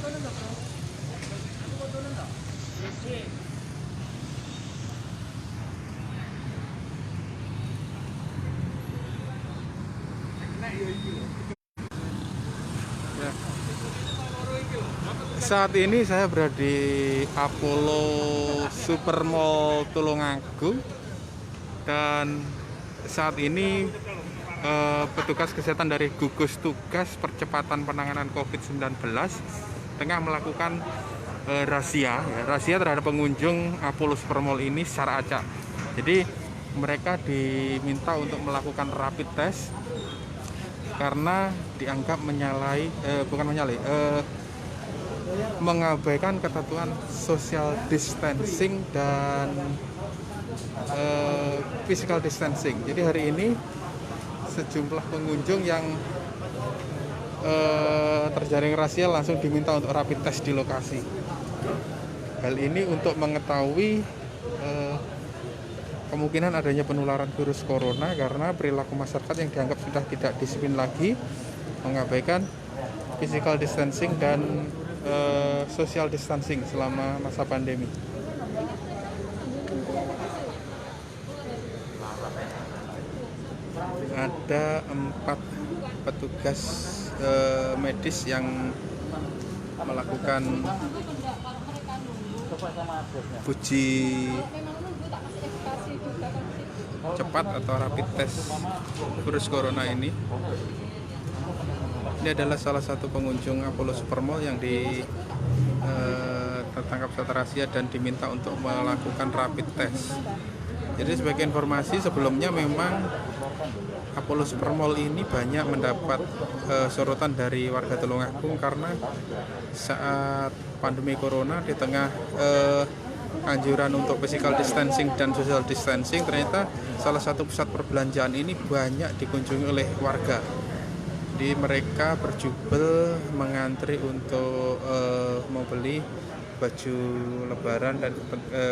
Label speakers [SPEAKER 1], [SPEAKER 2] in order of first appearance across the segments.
[SPEAKER 1] Ya. Saat ini saya berada di Apollo Supermall Tulungagung, dan saat ini petugas kesehatan dari gugus tugas percepatan penanganan COVID-19 tengah melakukan razia terhadap pengunjung Apollo Supermall ini secara acak. Jadi mereka diminta untuk melakukan rapid test karena dianggap mengabaikan ketentuan social distancing dan physical distancing. Jadi hari ini sejumlah pengunjung yang terjaring razia langsung diminta untuk rapid test di lokasi. Hal ini untuk mengetahui kemungkinan adanya penularan virus corona karena perilaku masyarakat yang dianggap sudah tidak disiplin lagi, mengabaikan physical distancing dan social distancing selama masa pandemi. Ada 4 petugas medis yang melakukan uji cepat atau rapid test virus corona ini. Ini adalah salah satu pengunjung Apollo Supermall yang tertangkap saat razia dan diminta untuk melakukan rapid test. Jadi sebagai informasi, sebelumnya memang Apollo Supermall ini banyak mendapat sorotan dari warga Tulungagung karena saat pandemi corona, di tengah anjuran untuk physical distancing dan social distancing, ternyata salah satu pusat perbelanjaan ini banyak dikunjungi oleh warga. Jadi mereka berjubel mengantri untuk membeli baju lebaran dan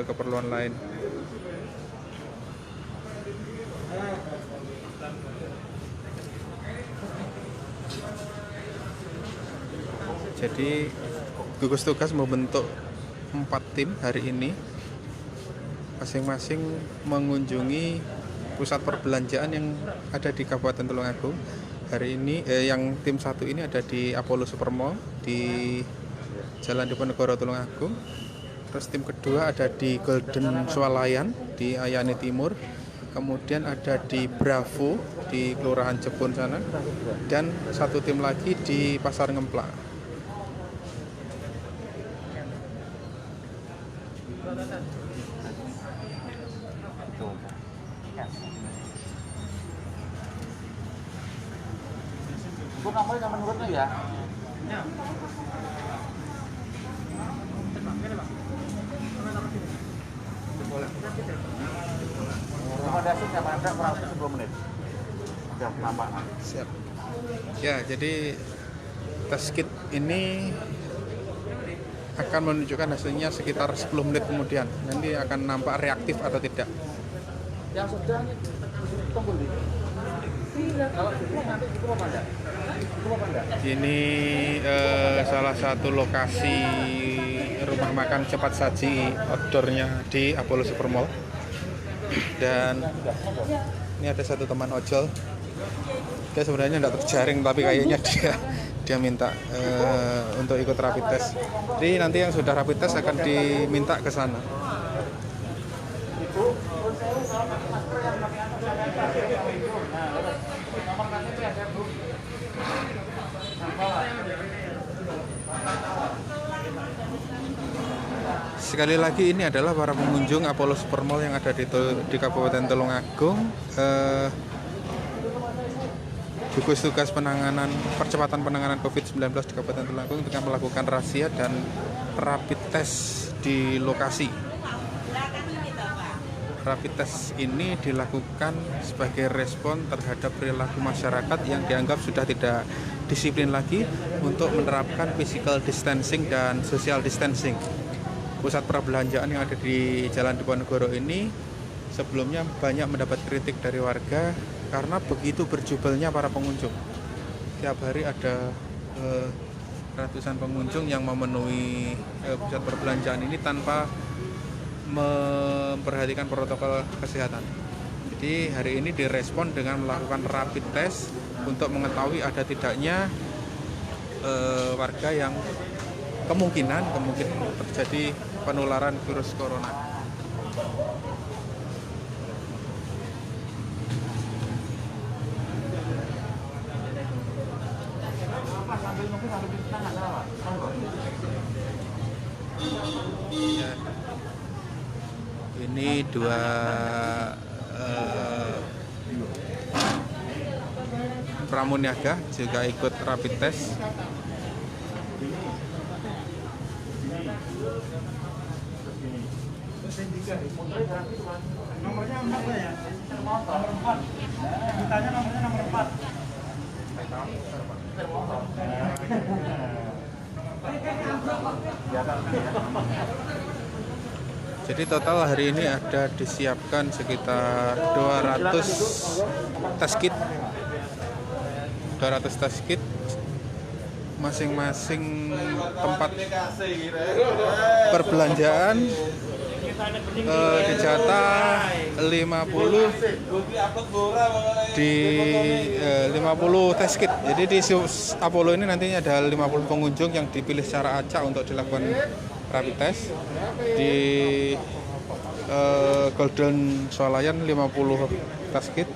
[SPEAKER 1] keperluan lain. Jadi gugus tugas membentuk 4 tim hari ini, masing-masing mengunjungi pusat perbelanjaan yang ada di Kabupaten Tulungagung. Hari ini yang tim 1 ini ada di Apollo Supermall di Jalan Diponegoro Tulungagung. Terus tim kedua ada di Golden Swalayan di Ayani Timur. Kemudian ada di Bravo di Kelurahan Jepun sana, dan 1 tim lagi di Pasar Ngemplak.
[SPEAKER 2] Bu, nomor yang menurutnya ya? Rekomendasi saya ada kurang lebih 10 menit. Udah nampak.
[SPEAKER 1] Siap. Ya, jadi tes kit ini akan menunjukkan hasilnya sekitar 10 menit kemudian. Nanti akan nampak reaktif atau tidak.
[SPEAKER 2] Yang sudah tunggu di. Kalau cukup nanti cukup apa enggak? Cukup apa enggak?
[SPEAKER 1] Ini salah satu lokasi rumah makan cepat saji outdoornya di Apollo Supermall. Dan ini ada satu teman ojol. Dia sebenarnya tidak terjaring, tapi kayaknya dia minta untuk ikut rapid test. Jadi nanti yang sudah rapid test akan diminta ke sana. Sekali lagi, ini adalah para pengunjung Apollo Supermall yang ada di Kabupaten Tulungagung. Gugus tugas percepatan penanganan COVID-19 di Kabupaten Tulungagung tengah melakukan razia dan rapid test di lokasi. Rapid test ini dilakukan sebagai respon terhadap perilaku masyarakat yang dianggap sudah tidak disiplin lagi untuk menerapkan physical distancing dan social distancing. Pusat perbelanjaan yang ada di Jalan Diponegoro ini sebelumnya banyak mendapat kritik dari warga karena begitu berjubelnya para pengunjung. Tiap hari ada ratusan pengunjung yang memenuhi pusat perbelanjaan ini tanpa memperhatikan protokol kesehatan. Jadi hari ini direspon dengan melakukan rapid test untuk mengetahui ada tidaknya warga yang kemungkinan terjadi penularan virus corona. Ya. Ini dua pramuniaga juga ikut rapid test.
[SPEAKER 2] Nomornya 4 ya? Nomor 4. Ditanya nomornya nomor 4.
[SPEAKER 1] Jadi total hari ini ada disiapkan sekitar 200 test kit. 200 test kit masing-masing tempat perbelanjaan dijatah 50 di 50 test kit. Jadi di Apollo ini nantinya ada 50 pengunjung yang dipilih secara acak untuk dilakukan rapid test. Di Golden Swalayan 50 test kit.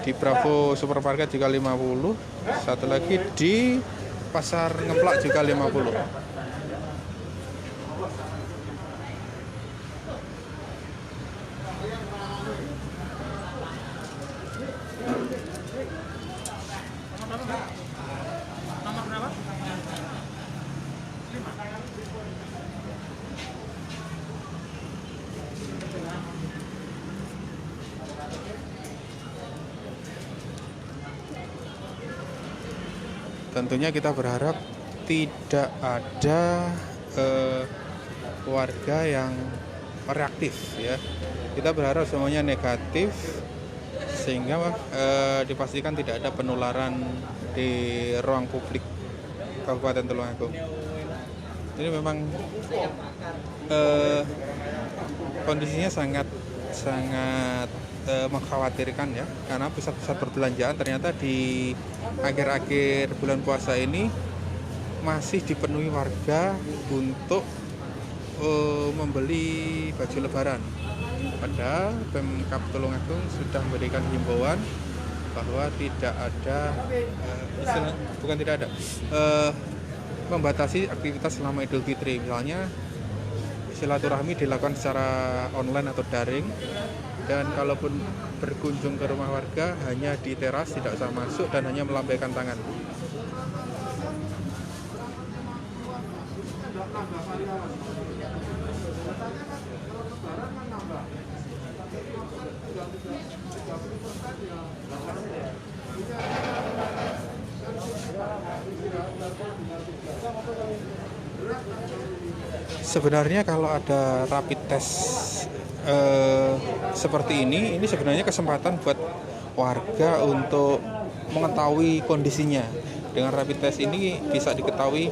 [SPEAKER 1] Di Bravo Supermarket juga 50. Satu lagi di Pasar Ngemplak juga 50.
[SPEAKER 2] Nomor berapa?
[SPEAKER 1] Tentunya kita berharap tidak ada warga yang reaktif ya. Kita berharap semuanya negatif sehingga dipastikan tidak ada penularan di ruang publik Kabupaten Tulungagung. Ini memang kondisinya sangat mengkhawatirkan ya, karena pusat-pusat perbelanjaan ternyata di akhir-akhir bulan puasa ini masih dipenuhi warga untuk membeli baju lebaran. Padahal Pemkab Tulungagung sudah memberikan himbauan bahwa tidak ada membatasi aktivitas selama Idul Fitri. Misalnya silaturahmi dilakukan secara online atau daring, dan kalaupun berkunjung ke rumah warga hanya di teras, tidak usah masuk dan hanya melambaikan tangan. Sebenarnya kalau ada rapid test seperti ini sebenarnya kesempatan buat warga untuk mengetahui kondisinya. Dengan rapid test ini bisa diketahui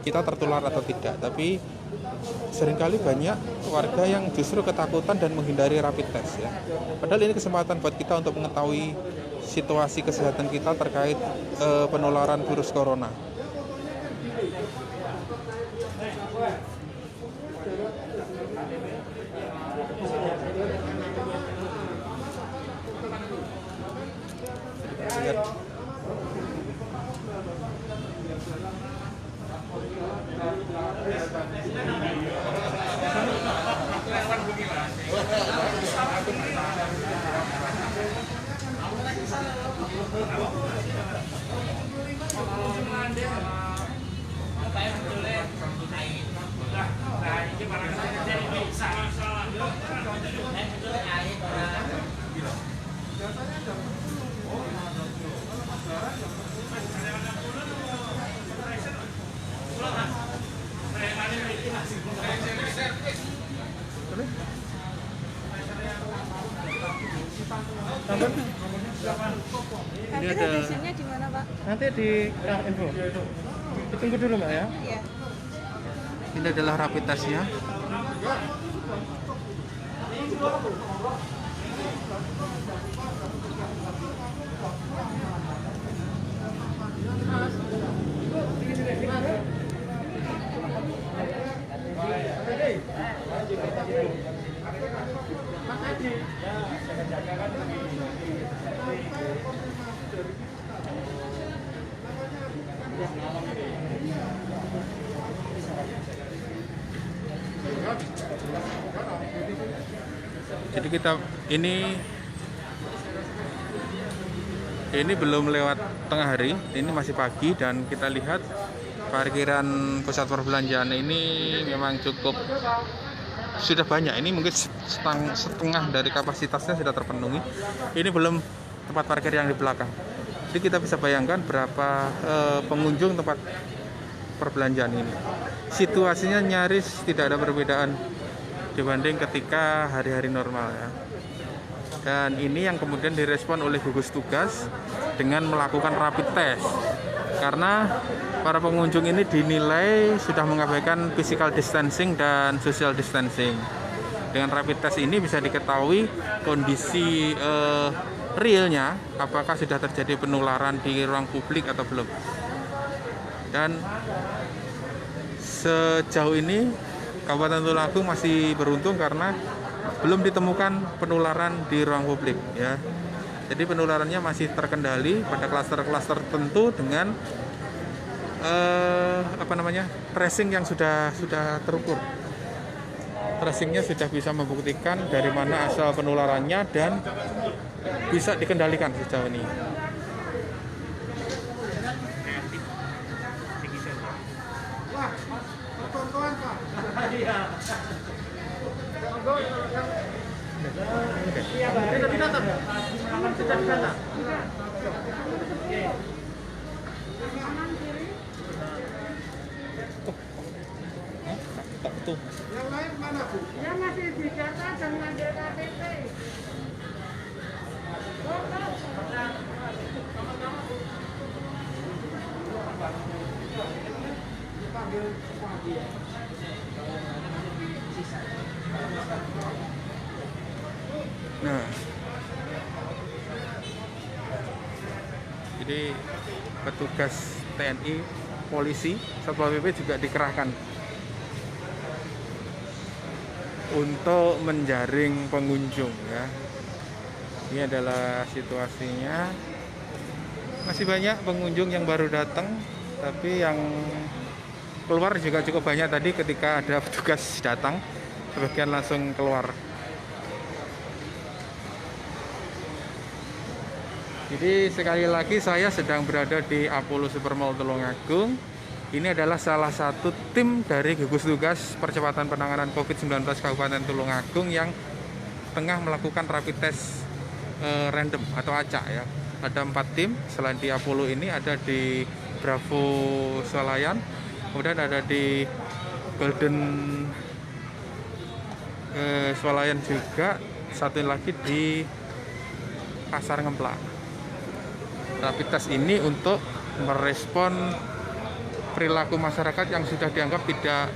[SPEAKER 1] kita tertular atau tidak. Tapi seringkali banyak warga yang justru ketakutan dan menghindari rapid test ya. Padahal ini kesempatan buat kita untuk mengetahui situasi kesehatan kita terkait penularan virus corona.
[SPEAKER 3] Nanti locationnya di mana, Pak?
[SPEAKER 2] Nanti di info. Ditunggu dulu Mbak ya.
[SPEAKER 3] Iya.
[SPEAKER 1] Ini adalah rapid testnya. Jadi kita ini belum lewat tengah hari, ini masih pagi dan kita lihat parkiran pusat perbelanjaan ini memang cukup sudah banyak. Ini mungkin setengah dari kapasitasnya sudah terpenuhi. Ini belum tempat parkir yang di belakang. Jadi kita bisa bayangkan berapa pengunjung tempat perbelanjaan ini. Situasinya nyaris tidak ada perbedaan dibanding ketika hari-hari normal ya. Dan ini yang kemudian direspon oleh gugus tugas dengan melakukan rapid test. Karena para pengunjung ini dinilai sudah mengabaikan physical distancing dan social distancing. Dengan rapid test ini bisa diketahui kondisi realnya, apakah sudah terjadi penularan di ruang publik atau belum. Dan sejauh ini Kabupaten Tulungagung masih beruntung karena belum ditemukan penularan di ruang publik ya. Jadi penularannya masih terkendali pada klaster-klaster tertentu dengan tracing yang sudah terukur. Tracingnya sudah bisa membuktikan dari mana asal penularannya dan bisa dikendalikan sejauh ini.
[SPEAKER 3] Yang lain mana Bu? Yang masih di data dan ngambil KTP.
[SPEAKER 1] Nah, jadi petugas TNI, polisi, Satpol PP juga dikerahkan untuk menjaring pengunjung ya. Ini adalah situasinya. Masih banyak pengunjung yang baru datang, tapi yang keluar juga cukup banyak tadi ketika ada petugas datang, sebagian langsung keluar. Jadi sekali lagi saya sedang berada di Apollo Supermall Tulungagung. Ini adalah salah satu tim dari gugus tugas percepatan penanganan COVID-19 Kabupaten Tulungagung yang tengah melakukan rapid test random atau acak ya. Ada 4 tim, selain di Apollo ini ada di Bravo Swalayan, kemudian ada di Golden Swalayan juga, satu lagi di Pasar Ngemplak. Rapid test ini untuk merespon perilaku masyarakat yang sudah dianggap tidak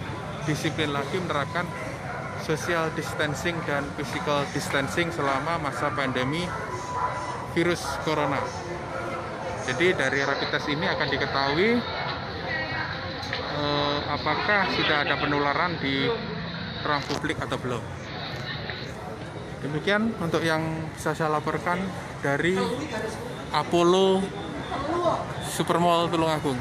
[SPEAKER 1] disiplin lagi menerapkan social distancing dan physical distancing selama masa pandemi virus corona. Jadi dari rapid test ini akan diketahui apakah sudah ada penularan di ruang publik atau belum. Demikian untuk yang bisa saya laporkan dari Apollo Supermall Tulungagung.